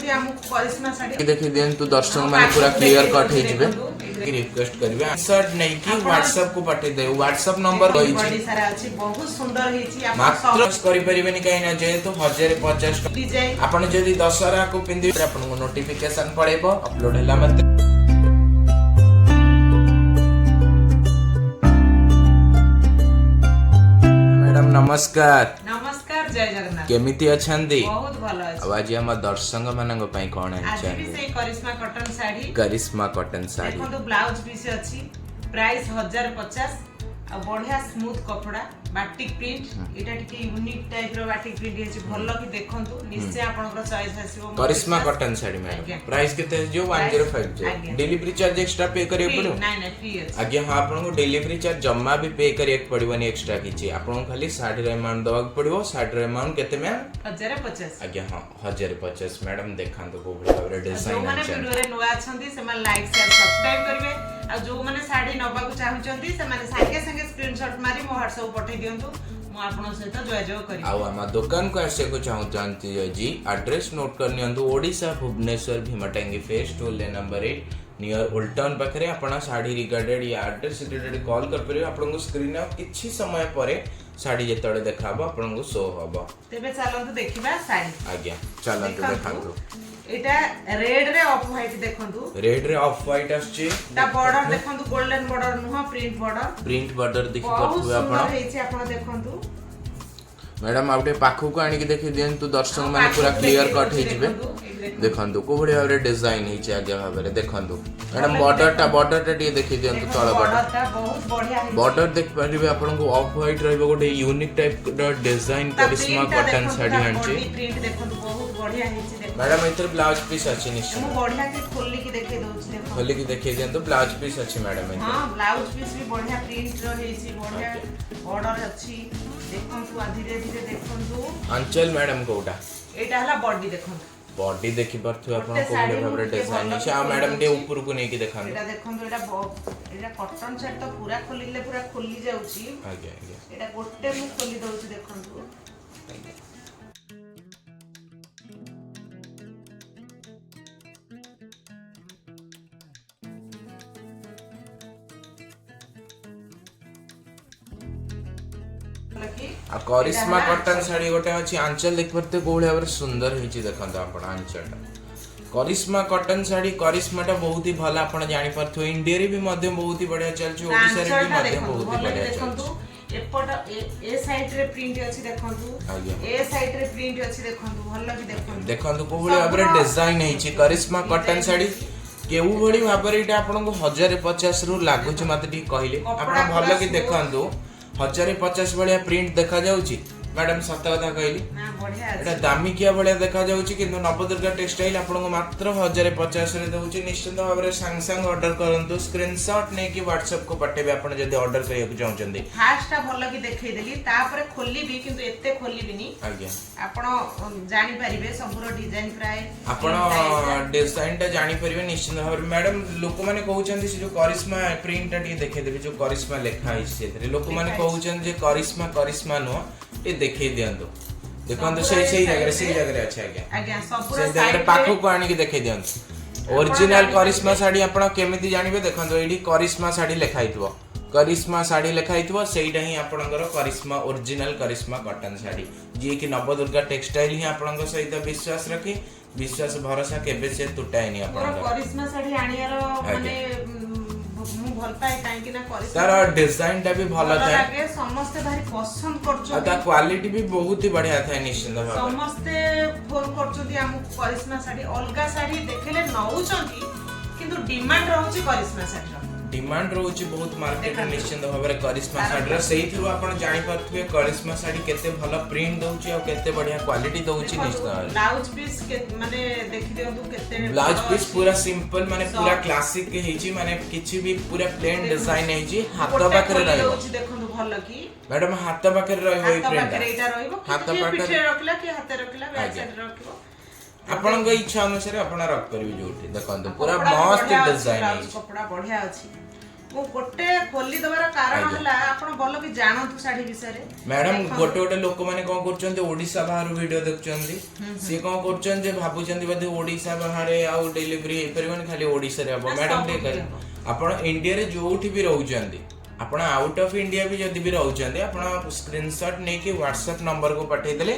करछंती हमु करिश्मा साड़ी देखि दियंतु दर्शक माने पूरा क्लियर कट हे जिवे रिक्वेस्ट करबे शर्ट नहीं कि व्हाट्सएप को पठे दे व्हाट्सएप नंबर होई छी बड़ी सारा अछि बहुत सुंदर हे छी मात्र करि परिबेनी काई ना जे तो 1050 डिजाइन आपण जदी दशहरा को पिंदी आपण को नोटिफिकेशन पड़ेबो अपलोड हैला मत मैडम नमस्कार नमस्कार जय जगन्नाथ केमिति अछंदी बहुत भलो अछि आज हम दर्शक मानक पई कोन है आज भी से करिश्मा कॉटन साड़ी करिश्मा कॉटन साड़ी देखो तो ब्लाउज पीस अछि प्राइस 1050 आ बढ़िया स्मूथ कपड़ा बाटिक प्रिंट एटा टिके यूनिक टाइप रो बाटिक प्रिंट अछि भलो कि देखंतु निश्चय आपनकर चॉइस आसीबो करिश्मा कॉटन साड़ी मैडम प्राइस केते जो 105 जो डिलीवरी चार्ज एक्स्ट्रा पे करियो पड़ो नहीं फ्री अछि आगे हां आपन को डिलीवरी चार्ज जम्मा भी पे करियो पड़बनी एक्स्ट्रा किछि आपन को खाली साड़ी रे अमाउंट दवा पड़िबो साड़ी रे अमाउंट केते में 1050 आगे हां 1050 मैडम देखंतु को भाबरे डिजाइन जो माने वीडियो रे नुआ छंती से माने लाइक शेयर सब्सक्राइब करबे आ जो माने साड़ी नबा को चाहउचंती से माने संगे संगे स्क्रीनशॉट मारी मो WhatsApp पठे दियंतु मो आपन सहित जोगाजोग करी आ हम दुकान को आसे को चाहउचंती जी एड्रेस नोट कर नियंतु ओडिसा भुवनेश्वर भीमटांगी फेस टोल नंबर 8 नियर ओल्ड टाउन पाखरे आपण साड़ी रिगार्डेड या एड्रेस रिलेटेड कॉल कर परियो आपण को स्क्रीन किछि समय परे साड़ी जेतळे देखाबो आपण को शो हबो तेबे चलंतु देखिबा साड़ी आज्ञा चलंतु देखंतु एटा रेड रे ऑफ व्हाइट देखंतु रेड रे ऑफ व्हाइट आछी ता बॉर्डर देखंतु गोल्डन बॉर्डर नुह प्रिंट बॉर्डर देखि करथु आपण बहुत हेछि आपण देखंतु मैडम आउटे पाखु को आनी के देखि दियंतु दर्शक माने पूरा क्लियर कट हे जिवे देखंतु को बढिया रे डिजाइन हे छै आगे भाबरे देखंतु मैडम बॉर्डर टा टी देखि दियंतु तळ बॉर्डर बहुत बढ़िया है बॉर्डर देख परिबे आपन को ऑफ व्हाइट रहबो गोटे unique type the design Karishma cotton sari आनछि प्रिंट देखंतु बहुत बढ़िया हे छै मैडम इधर ब्लाउज पीस अछि निश्चय हम बढ़िया के खोली के देखे दोछ देखो खोली के देखे दियंतु ब्लाउज पीस अछि मैडम इधर हां ब्लाउज पीस भी बढ़िया प्रिंट रो हे छै बढ़िया बॉर्डर अछि देखंतु धीरे धीरे देखंतु अंचल मैडम कोटा एटा हला बॉडी देखंतु बॉडी देखि परथु आपन को बड़े बड़े डिजाइन छै आ मैडम डे ऊपर को नै कि देखान एटा देखंतु एटा कॉटन सेट तो पूरा खोलिले पूरा खोली जाउची आगे आगे एटा गोटे मु खोली दउची देखंतु आ करिश्मा कॉटन साड़ी गोटे अछि आंचल देख परते कोळे भाबरे सुंदर हेछि देखंत आपण आंचलटा करिश्मा कॉटन साड़ी करिश्माटा बहुत ही भला आपण जानि परथो इंडिया रे भी मध्य बहुत ही बढ़िया चलछु ओडिसा रे भी मध्य बहुत ही बढ़िया चलछु एपट ए साइड रे प्रिंट अछि देखंतु ए साइड रे प्रिंट अछि देखंतु भल्ला कि देखंतु कोळे भाबरे डिजाइन हेछि करिश्मा कॉटन साड़ी केउ भली भाबरे इटा आपण को 1050 रु लागु छ मते ठी कहिले आपण भल्ला कि देखंतु 1050 बलिया प्रिंट देखा जाउची मैडम सत कथा कहली ना बढ़िया एटा दामी किया बलिया देखा जाउची किंतु नवदुर्गा टेक्सटाइल आपन को मात्र 1050 रे दउची निश्चित भाबरे संग संग ऑर्डर करंतु स्क्रीनशॉट ने कि WhatsApp को पठेबे आपन जदी ऑर्डर करियो के चाहउचंदी फास्ट भलो कि देखै देली तापर खोली भी किंतु एते खोली बिनी आज्ञा आपन जानि परिबे सबरो डिजाइन प्राय आपन डिजाइन ता जानि परिबे निश्चित भाबरे मैडम लोक माने कहउचंदी से जो करिश्मा प्रिंट ता टी देखै देबे जो करिश्मा लेखा है सेतरे लोक माने कहउचंदी जे करिश्मा नो ए देखै दियंतु देखंतु सही जगह अच्छा आज्ञा सब साइड पाखो को आनी के देखै दियंतु ओरिजिनल करिश्मा साड़ी आपण केमिति जानिबे देखंतु एडी करिश्मा साड़ी लेखाइतबो करिश्मा साड़ी लेखाइतबो सेइडा ही आपणकर करिश्मा ओरिजिनल करिश्मा कॉटन साड़ी जे कि नवदुर्गा टेक्सटाइल ही आपणक सहित विश्वास रखी विश्वास भरोसा केबे से टूटाइनी आपणकर करिश्मा साड़ी आनियारो माने मु भल पाए काहे कि ना करिश्मा तार डिजाइन टा भी भलो था लागे समस्त भारी पसंद करछो ता क्वालिटी भी बहुत ही बढ़िया था निश्चित भाबरे समस्त फोन करछोती हम करिश्मा साड़ी अलगा साड़ी देखले नउचंती किंतु डिमांड रहउची करिश्मा साड़ी डिमांड रहउची बहुत मार्केट में निश्चित भाबरे करिश्मा साड़ी रो सेही थ्रू आपण जानि परथुए करिश्मा साड़ी केते भलो प्रिंट दउची और केते बढ़िया क्वालिटी दउची निश्चित ब्लाउज पीस के माने देखि देउ केते ब्लाउज पीस पूरा सिंपल माने पूरा क्लासिक के हेची माने किछि भी पूरा प्लेन डिजाइन हेची हाथ बाकरे रहइबो देखंतु भलो की मैडम हाथ बाकरे रहइबो ई प्रिंट एटा रहइबो हाथ बाकरे पीछे रखला कि हाथ रखला बैक साइड रखिबो आपण को इच्छा अनुसार आपण रख परिबे जोठी देखंतु पूरा मस्त डिजाइन है कपड़ा बढ़िया अछि ମୁଁ ଗୋଟେ ଖୋଲି ଦବାର କାରଣ ହେଲା ଆପଣ ଭଲ କି ଜାଣନ୍ତୁ ଶାଢୀ ବିଷୟରେ मैडम गोटे गोटे लोक माने कोन करचंती ओडिसा बाहर वीडियो देखचंती से कोन करचंती जे भाबुचंती बदे ओडिसा बाहर आउ डिलीवरी हे परबन खाली ओडिसा रे अब मैडम दे कर आपण इंडिया रे जोठी भी रहउचंती आपण आउट ऑफ इंडिया भी जदी भी रहउचंती आपण स्क्रीनशॉट नै के WhatsApp नंबर को पठै देले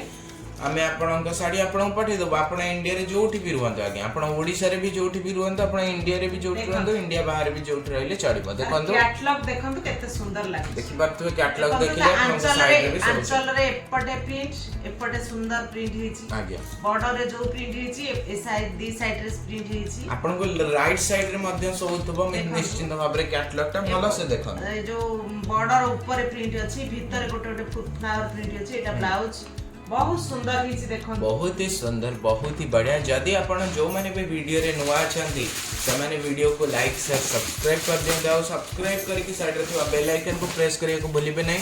आमे आपनक साड़ी आपन पठै देबो आपण इंडिया रे जोठी भी रहंतो आगे आपण ओडिसा रे भी जोठी भी रहंतो आपण इंडिया रे भी जोठी रहंतो इंडिया बाहर भी जोठी रहले चढ़िबो देखंतो कैटलॉग देखंतो केते सुंदर लागे देखि बात कैटलॉग देखिले आपण साइड रे आंचल रे एपटे प्रिंट एपटे सुंदर प्रिंट हेची आगे बॉर्डर रे जो प्रिंट हेची ए साइड दी साइड रे प्रिंट हेची आपण को राइट साइड रे मध्य सोउतबो मैं निश्चित भाबरे कैटलॉग टा भलो से देखन ए जो बॉर्डर ऊपर प्रिंट अछि भीतर गोटे गोटे फुटनार प्रिंट अछि एटा ब्लाउज बहुत सुंदर हिची देखन बहुत ही सुंदर बहुत ही बढ़िया जदी आपण जो माने भी वीडियो रे नुवा छंती से माने वीडियो को लाइक शेयर सब्सक्राइब कर देंगे और सब्सक्राइब करके साइड रे थवा बेल आइकन को प्रेस करिया को भूलिबे नहीं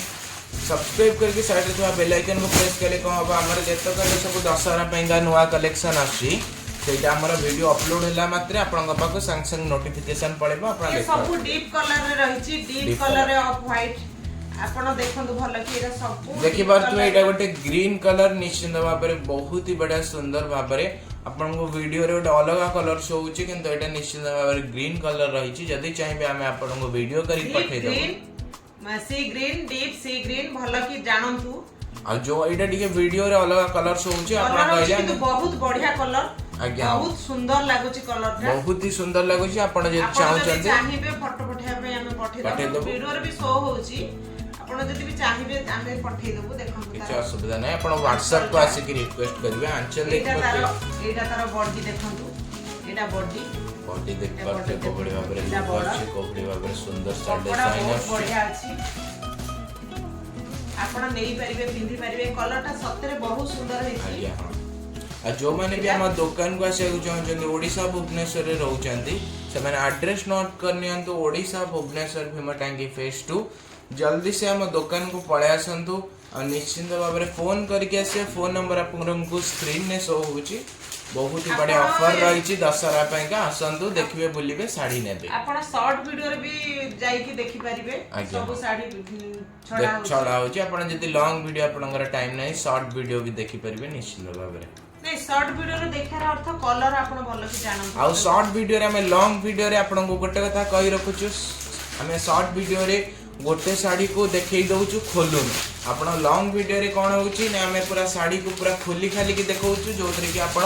सब्सक्राइब करके साइड रे थवा बेल आइकन को प्रेस कले को होबा हमर जेतो कले सब दशहरा पेंगा नुवा कलेक्शन आसी सेटा हमर वीडियो अपलोड होला मात्रे आपन पाको संग संग नोटिफिकेशन पड़ेबो आपन ये सब डीप कलर रे रहिची डीप कलर रे ऑफ व्हाइट आपण देखंतु भलो कि एरा सब देखि बात एटा गोटे ग्रीन कलर निश्चित भाबरे बहुत ही बढ़िया सुंदर भाबरे आपन को वीडियो रे गोटे अलग कलर शो होची किंतु एटा निश्चित भाबरे ग्रीन कलर रहिची जदी चाहिबे हमें आपन को वीडियो करी पठै देबो सी ग्रीन डीप सी ग्रीन भलो कि जानंतु आ जो एटा डिके वीडियो रे अलग कलर शो होची आपन कहले किंतु बहुत बढ़िया कलर आज्ञा बहुत सुंदर लागुची कलर ता बहुत ही सुंदर लागुची आपन जे चाहउचंती चाहिबे फोटो पठैया पे हमें पठै देबो वीडियो रे भी शो होची आपण जदी भी चाहिबे हमें पठै देबो देखंतु किछ असुविधा नै आपण WhatsApp को आसी कि रिक्वेस्ट करबे आंचल देख पते एटा तार बॉडी देखंतु एटा बॉडी देख पते कोबडी भाबरे लुक अछि कोबडी भाबरे सुंदर सा डिजाइन बहुत बढ़िया अछि आपण नेई परिबे पिंदी परिबे कलर ता सत्य बहुत सुंदर हेछि हां आ जो माने भी हम दुकान को आसे चाहछन ओडिसा भुवनेश्वर रे रहउचंती से माने एड्रेस नोट करनियंतु ओडिसा भुवनेश्वर भीमटांगी फेज 2 जल्दी से हम दुकान को पळे आसंतु और निश्चित भाव में फोन करके आसे फोन नंबर आपको स्क्रीन ने शो होची बहुत ही बढ़िया ऑफर रही दशहरा ପାଇଁ का आसंतु देखिबे बुलिबे साड़ी नेबे आपण शॉर्ट वीडियो रे भी जाई कि देखि परिबे सब साड़ी छड़ा होची आपण जदी लॉन्ग वीडियो आपनकर टाइम नै शॉर्ट वीडियो भी देखि परिबे निश्चित भाव में नहीं शॉर्ट वीडियो रे देखार अर्थ कलर आपण भलो कि जानन आ शॉर्ट वीडियो रे हमें लॉन्ग वीडियो रे आपण को गोटे कथा कहि रखुछु हमें शॉर्ट वीडियो रे गोटे साड़ी को देखै दउछु खोलुन आपण लॉन्ग वीडियो रे कोन होउची ने हमें पूरा साड़ी को पूरा खोली खाली के देखौछु जोतरे कि आपण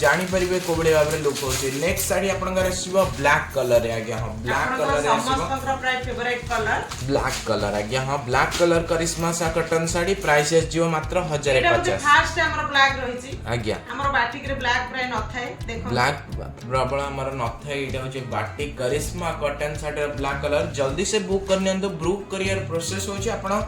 जानि परिबे कोबडे भाबरे लुक होची नेक्स्ट साड़ी आपण का रसिबो ब्लैक कलर रे आज्ञा हां ब्लैक कलर रे समस्त प्राय फेवरेट कलर ब्लैक कलर आज्ञा हां ब्लैक कलर करिश्मा सा कॉटन साड़ी प्राइस जियो मात्र 1050 फर्स्ट हमर ब्लैक रहिची आज्ञा हमर बाटिक रे ब्लैक प्राय न थाए देखो ब्लैक प्रबल हमर न थाए इटा होची बाटिक करिश्मा कॉटन साड़ी ब्लैक कलर जल्दी से बुक करने तो बुक करियर प्रोसेस होची आपण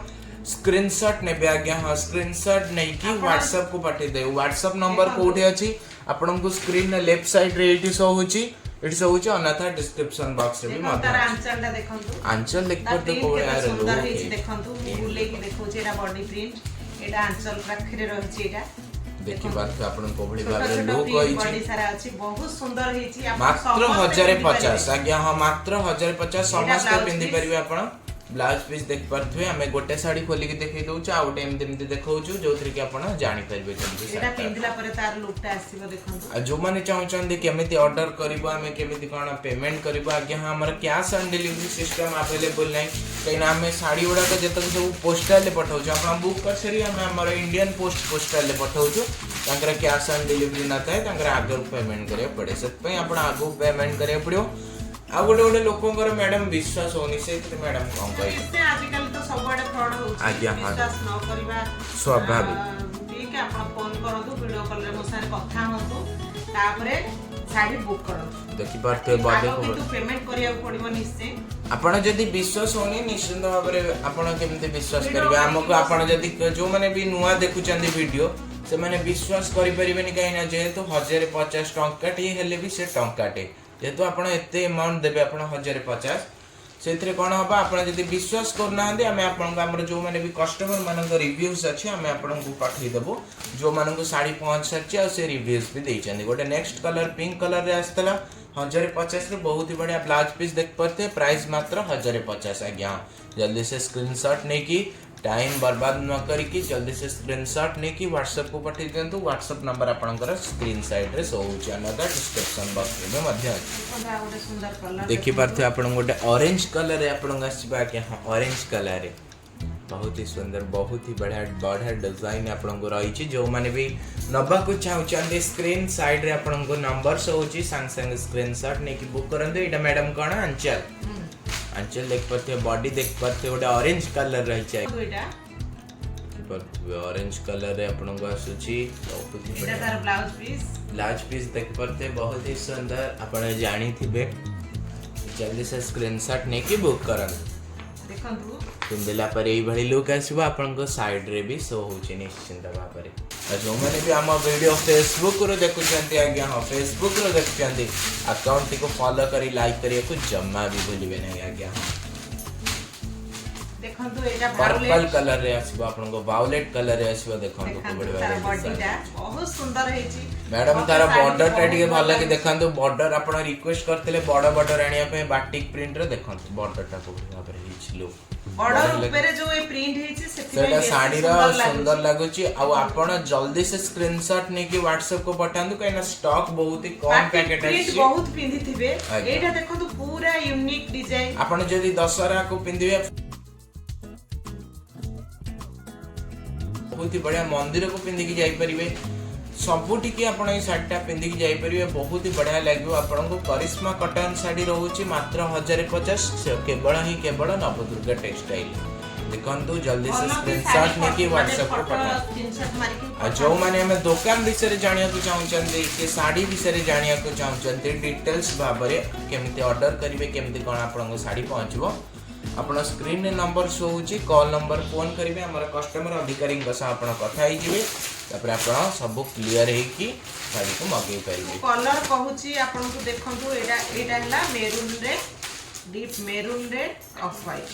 स्क्रीनशॉट नेबे आज्ञा हां स्क्रीनशॉट नै कि WhatsApp को पठे दे WhatsApp नंबर कोठे अछि आपन को स्क्रीन लेफ्ट साइड रे एटी शो होची एटी शो होची अनाथा डिस्क्रिप्शन बॉक्स रे भी मत आंचल देखंतु आंचल देखो तो को यार सुंदर हेची देखंतु बुले की देखो जे एटा बॉडी प्रिंट एटा आंचल पाखरे रहिची एटा देखि बात के आपन कोबडी भाबरे लुक होईची बॉडी सारा अछि बहुत सुंदर हेची मात्र 1050 आज्ञा हां मात्र 1050 समस्त पिंदी परिबे आपन ब्लाउज पीस देख परथुए हमें गोटे साड़ी खोली के देखै दउछ आ गोटे एमते देखौछु जोथरे कि आपण जानि परबे केमति एटा पिंदिला परे तार लुकटा आसीबो देखंतु आ जो माने चाहउछन केमिति ऑर्डर करबो हमें केमिति कोन पेमेंट करबो आज्ञा हमर cash on delivery system available नै कहिना हमें साड़ी उडा के जतक सब पोस्टल ले पठाउछ आपण बुक कर सरी हमें हमर इंडियन पोस्टल ले पठाउछ तांकर कैश ऑन डिलीवरी न थाए तांकर आगे पेमेंट करे पड़े सत पई आपण आगो पेमेंट करे पड़ियो आ गोटे गोटे लोकंकर मैडम विश्वास होनी से मैडम कोन कहि से आजकल तो सबडे फ्रॉड होउछ आज्ञा हां विश्वास न करबा स्वाभाविक ठीक है आपण फोन करंतु वीडियो कॉल रे मो सारे कथा होतु तापरे साड़ी बुक करंतु देखि पारते बॉडी को किंतु पेमेंट करिया पड़िबो निश्चय आपण जदी विश्वास होनी निश्चित भाव रे आपण केमते विश्वास करबे हमको आपण जदी जो माने भी नुवा देखुचंदी वीडियो से माने विश्वास करि परिबेनी काई ना जेहेतु 1050 टंका टी हेले भी से टंका टे जेहेतु आपण एते अमाउंट देबे आपण 1050 सेथरे कोन हबा आपण जदी विश्वास करना हंदी हमें आपण हमर जो माने भी कस्टमर मानन रिव्यूज अछि हमें आपण को पाठै देबो जो मानन को साड़ी पहुंच सच्ची आ से रिव्यूज भी देई चंदी गोटे नेक्स्ट कलर पिंक कलर रे आस्तला 1050 रे बहुत ही बढ़िया ब्लाउज पीस देख पाते हैं। प्राइस मात्र 1050 आज्ञा। जल्दी से स्क्रीनशॉट नहीं की टाइम बर्बाद न करिकी जल्दी से स्क्रीनशॉट नहीं की व्हाट्सएप को पठेई दियंतु। व्हाट्सएप नंबर आपनकर स्क्रीन साइड रे शो होची अनदर डिस्क्रिप्शन बॉक्स में मध्य अछि। देखि पारथे आपन गोटे ऑरेंज कलर रे आपन आसीबा के हां ऑरेंज कलर रे बहुत ही सुंदर बहुत ही बढ़िया बढ़िया डिजाइन आपन को रही छी। जो माने भी नबा को चाहउचंदे स्क्रीन साइड रे आपन को नंबर शो होची संग संग स्क्रीनशॉट नहीं की बुक करंदे। एटा मैडम कोन अंचल अंचल देख पाते बॉडी देख पाते गोटे ऑरेंज कलर रही छै ऑरेंज कलर रे आपन को आसुची बहुत ही बढ़िया। एटा तार ब्लाउज पीस देख पाते बहुत ही सुंदर आपन जानी थिबे। जल्दी से स्क्रीनशॉट नहीं की बुक करन देखंतु पिंदिला पर एई भली लुक आसीबा आपन को साइड रे भी शो होची निश्चिंत भाबरे। जो मैंने भी आम वीडियो फेसबुक रो देखुचंती आज्ञा हां फेसबुक रो देखुचंती अकाउंट को फॉलो करी लाइक करिया को जम्मा भी भूलिबे नहीं आज्ञा। देखंतु एटा पर्पल कलर रे आसीबा आपन को वायलेट कलर रे आसीबा देखंतु को बड़ी तार बॉडीटा बहुत सुंदर हेची। मैडम तार बॉर्डर टा टिके भल कि देखंतु बॉर्डर आपन रिक्वेस्ट करथिले बड़ बॉर्डर आनिया पे बाटिक प्रिंट रे देखंतु बॉर्डर टा को भाबरे हिच लो बॉर्डर ऊपर जो ए प्रिंट हेची सेटा साड़ी रा सुंदर लागुची। आ आपन जल्दी से स्क्रीनशॉट ने कि व्हाट्सएप को पठांदु कहिना स्टॉक बहुत ही कम पैकेट अछि बहुत पिंदी थिबे। एटा देखंतु पूरा यूनिक डिजाइन आपन जदी दशहरा को पिंदिबे बहुत ही बढ़िया मंदिर को पिंदी की जाई परिबे सबुठी की आपण ए साड़ीटा पिंदी की जाई परिबे बहुत ही बढ़िया लागबो। आपण को करिश्मा कॉटन साड़ी रहउची मात्र 1050 केवल नवदुर्गा टेक्सटाइल देखंतु। जल्दी से स्क्रीनशॉट लेके व्हाट्सएप को पठा। जो माने हमें दुकान विषय जानिया को चाहउचंती कि साड़ी विषय जानिया को चाहउचंती डिटेल्स भाबरे केमिति ऑर्डर करिवे केमिति कोन आपण को साड़ी पहुंचबो आपण स्क्रीन नंबर शो होची कॉल नंबर फोन करिवे हमर कस्टमर अधिकारी के साथ आपण कथा ही जिवे तापर आपण सब क्लियर हे कि साड़ी को मगे परिवे। कलर कहूची आपण को देखंतु एटा हला मेरून रे डीप मेरून रे ऑफ व्हाइट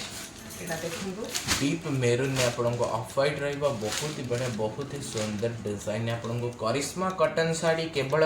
एटा देखंतु डीप मेरून ने आपण को ऑफ व्हाइट रहबा बहुत ही बढ़िया बहुत ही सुंदर डिजाइन आपण को करिश्मा कॉटन साड़ी केवल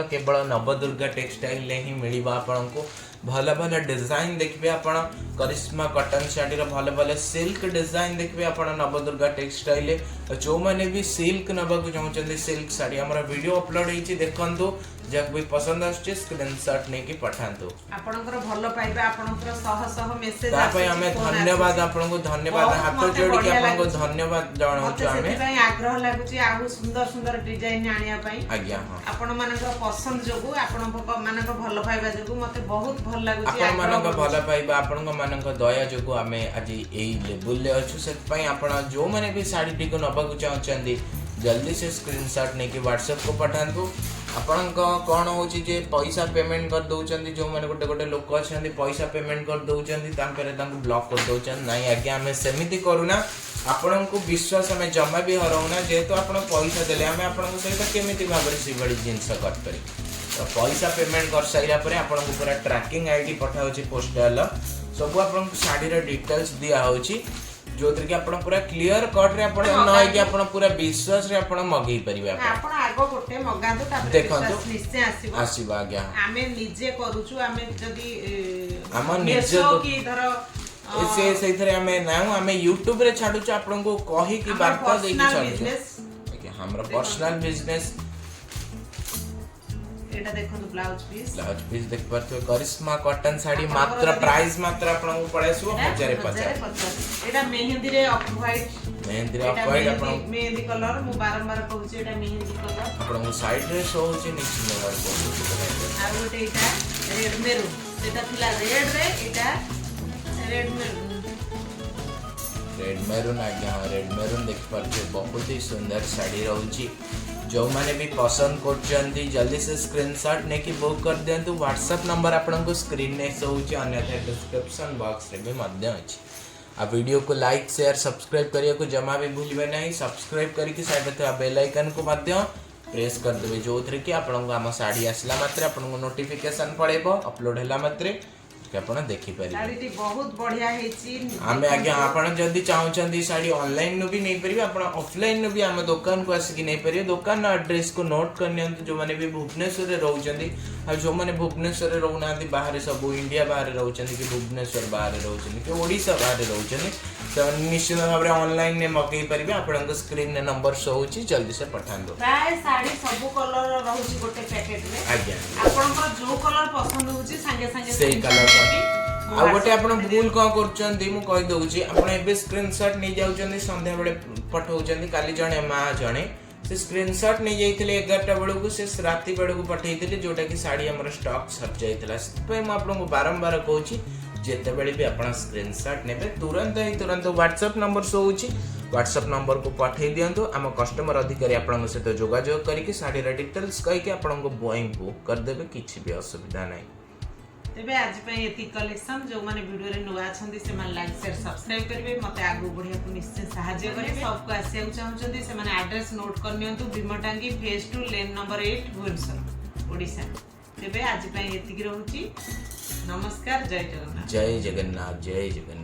नवदुर्गा टेक्सटाइल ले ही मिलिबा आपण को भल भल डिजाइन देखबे आपण करिश्मा कॉटन साड़ी रो भल भल सिल्क डिजाइन देखबे आपण नवदुर्गा टेक्सटाइल जो माने भी सिल्क नबा को चाहउचंदी सिल्क साड़ी हमरा वीडियो अपलोड हेची देखंतु जक भी पसंद आछे स्क्रीनशॉट ने की पठांतु। आपनकर भलो पाइबे आपनकर सह मेसेज ता पय हमें धन्यवाद आपण को धन्यवाद हाथ जोड़ी के आपण को धन्यवाद जणाउछु हमें पय आग्रह लागुची आहु सुंदर सुंदर डिजाइन आनिया पय आज्ञा हां आपण मानकर पसंद जोगु आपण मानकर भलो पाइबा जोगु मते बहुत भल लागुची आपण मानकर भलो पाइबा आपण मानकर दया जोगु हमें आज एई लेवल ले अछु से पय आपण जो माने भी साड़ी टी को नबा को चाहउचंदी जल्दी से स्क्रीनशॉट ने के व्हाट्सएप को पठांतु। आपण कोन होची जे पैसा पेमेंट कर दउचंदी जो माने गोटे गोटे लोक अछंदी पैसा पेमेंट कर दउचंदी तांपरे तांको ब्लॉक कर दउचन नाही आज्ञा हमें सेमिति करूना आपण को विश्वास हमें जमा भी हरौना जेहेतु आपण पैसा देले हमें आपण को सहित केमिति भाबरे से बड़ी जिंस कर परी तो पैसा पेमेंट कर साइला परे आपण को पूरा ट्रैकिंग आईडी पठाउची पोस्टल सब आपण को साड़ी रे डिटेल्स दिया होची जोतिर कि आपण पूरा क्लियर कट रे आपण न है कि आपण पूरा विश्वास रे आपण मगई परिबे आपण आगो गोटे मगांतो तापर विश्वास निश्चय आसीबो आसीबा आज्ञा हमें निजे करूछु हमें जदी हम निजे की धर से सही तरह हमें नाउ हमें YouTube रे छाडुछ आपण को कहि कि वार्ता देई छाडुछ ओके हमरा पर्सनल बिजनेस एटा देखो ब्लाउज पीस देख पारथो करिश्मा कॉटन साड़ी मात्र प्राइस मात्र आपण को पड़ेसो 1050 एटा मेहंदी रे ऑफ व्हाइट आपण मेहंदी कलर मु बारंबार कहूची एटा मेहंदी कलर आपण को साइड रे शो होची निश्चित भाबरे आ गोटे एटा रेड मेरून एटा थिला रेड रे एटा रेड मेरून आज्ञा रेड मेरून देख पारथो बहुत ही सुंदर साड़ी रहउची। जो माने भी पसंद करचंदी जल्दी से स्क्रीनशॉट ने की बुक कर देंतु। व्हाट्सएप नंबर आपन को स्क्रीन ने शो होची अन्यथा डिस्क्रिप्शन बॉक्स रे भी मध्य अछि। आ वीडियो को लाइक शेयर सब्सक्राइब करिया को जमा भी भूलिबे नहीं सब्सक्राइब करी कि साइड पे बेल आइकन को मध्य प्रेस कर देबे जोथरे कि आपन को हम साड़ी आसला मात्र आपन को नोटिफिकेशन पड़ेबो अपलोड हला मात्र कि आपण देखि परिबे शाड़ी बहुत बढ़िया हेची आमे आज्ञा आपण जदी चाहउचंदी साड़ी ऑनलाइन नु भी नै परिबे आपण ऑफलाइन नु भी हम दुकान को आसी कि नै परिबे दुकान एड्रेस को नोट करनियंतु जो माने भी भुवनेश्वर रे रहउचंदी आ जो माने भुवनेश्वर रे रहउनांती बाहर सब इंडिया बाहर रहउचंदी कि भुवनेश्वर बाहर रहउचंदी कि ओडिसा बाहर रहउचंदी तो निश्चित भाव ऑनलाइन ने मकई परिबे आपण स्क्रीन ने नंबर शो होची जल्दी से पठान दो प्राय साड़ी सब कलर रहउची गोटे पैकेट में आज्ञा आपण को जो कलर पसंद होची संगे संगे सेही कलर आ गोटे आपण भूल को करचंदी मु कहि दउची आपण एबे स्क्रीनशॉट नै जाउचंदी संध्या बेले पठाउचंदी काली जणे मा जणे से स्क्रीनशॉट नै जाइथिले 11टा बेलू को से राती बेलू को पठाइथिले जोटा कि साड़ी हमर स्टॉक सर जाइथिला पे मु आपण को बारंबार कहूची जेते बेले भी आपण स्क्रीनशॉट नेबे तुरंत व्हाट्सएप नंबर शो होची व्हाट्सएप नंबर को पठाई दियंतु हम कस्टमर अधिकारी आपण सहित जोगाजोग करके साड़ी रे डिटेल्स कहि के आपण को बुकिंग बुक कर देबे किछि भी असुविधा नै तेबे आज पे एती कलेक्शन जो माने वीडियो रे नुवा छंदी से माने लाइक शेयर सब्सक्राइब करबे मते आगु बढ़िया को निश्चय सहायता करबे सबको आसिया चाहउछंदी से माने एड्रेस नोट कर नियंतु Bhimatangi phase 2 lane number 8 Bhubaneswar Odisha तेबे आज पे एती की रहउची नमस्कार जय जगन्नाथ जय जगन्नाथ जय जगन्नाथ।